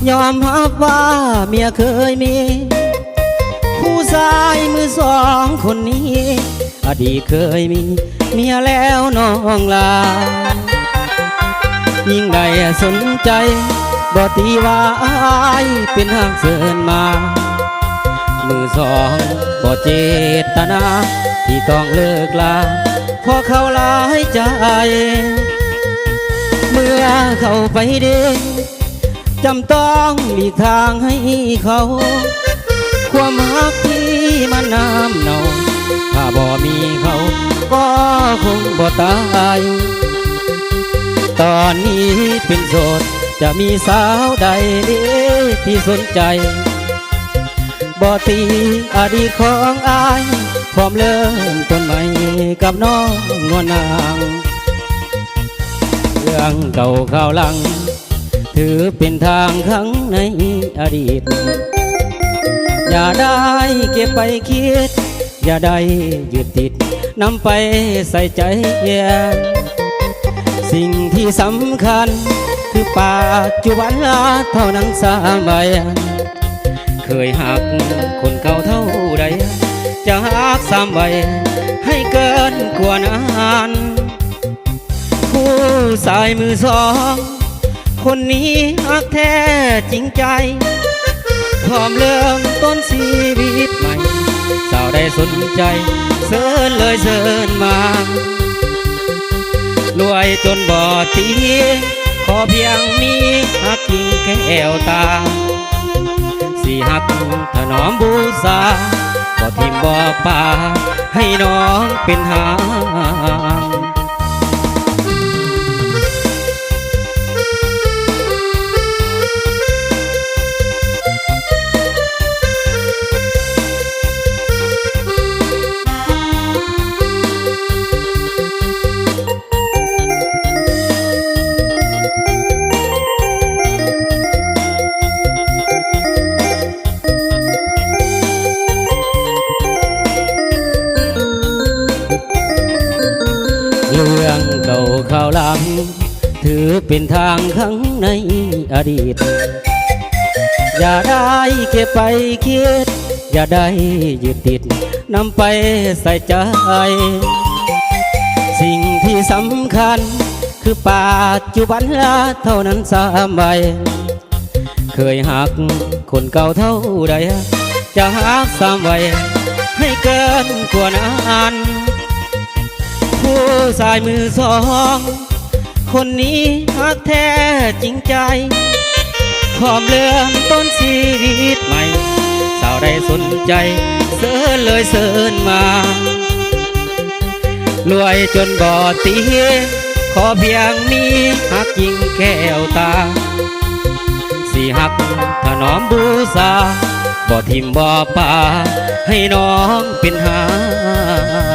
ยอมรับว่าเมียเคยมีผู้ชายมือสองคนนี้อดีตเคยมีเมียแล้วน้องลายิ่งได้สนใจบ่ตีว่าอายเป็นหักเสินมามือสองบ่เจตนาที่ต้องเลิกลาเพราะเขาหลายใจเมื่อเขาไปเดินจำต้องหลีกทางให้เขาความรักที่มันน้ำเนาถ้าบ่มีเขาก็คงบ่ตายตอนนี้เป็นโสดจะมีสาวใดที่สนใจบ่ตีอดีตของอายพร้อมเริ่มต้นใหม่กับน้องนวลนางเรื่องเก่าข่าวหลังถือเป็นทางครั้งในอดีตอย่าได้เก็บไปคิดอย่าได้ยึดติดนำไปใส่ใจสิ่งที่สำคัญคือปัจจุบันเท่านั้นสมัยเคยหักคนเก่าเท่าใดจะหักซ้ำไว้ให้เกินกว่านั้นผู้สายมือสองคนนี้หักแท้จริงใจพร้อมเริ่มต้นชีวิตใหม่สาวได้สนใจเสิร์นเลยเสิร์นมารวยจนบ่ตีขอเพียงมีหักจริงแก้วตาสิหักถนอมบูชาบ่ทิมบ่ป่าให้น้องเป็นหางเรื่องเก่าข่าวหลังถือเป็นทางครั้งในอดีตอย่าได้เก็บไปคิดอย่าได้ยึดติดนำไปใส่ใจสิ่งที่สำคัญคือปัจจุบันเท่านั้นสมัยเคยหักคนเก่าเท่าใดจะหักซ้ำไว้ให้เกินกว่านั้นผู้สายมือสองคนนี้หักแท้จริงใจพร้อมเริ่มต้นชีวิตใหม่สาวได้สนใจเสิร์นเลยเสิร์นมารวยจนบ่ตีขอเพียงมีหักจริงแก้วตาสิหักถนอมบูชาบ่ทิมบ่ป่าให้น้องเป็นหาง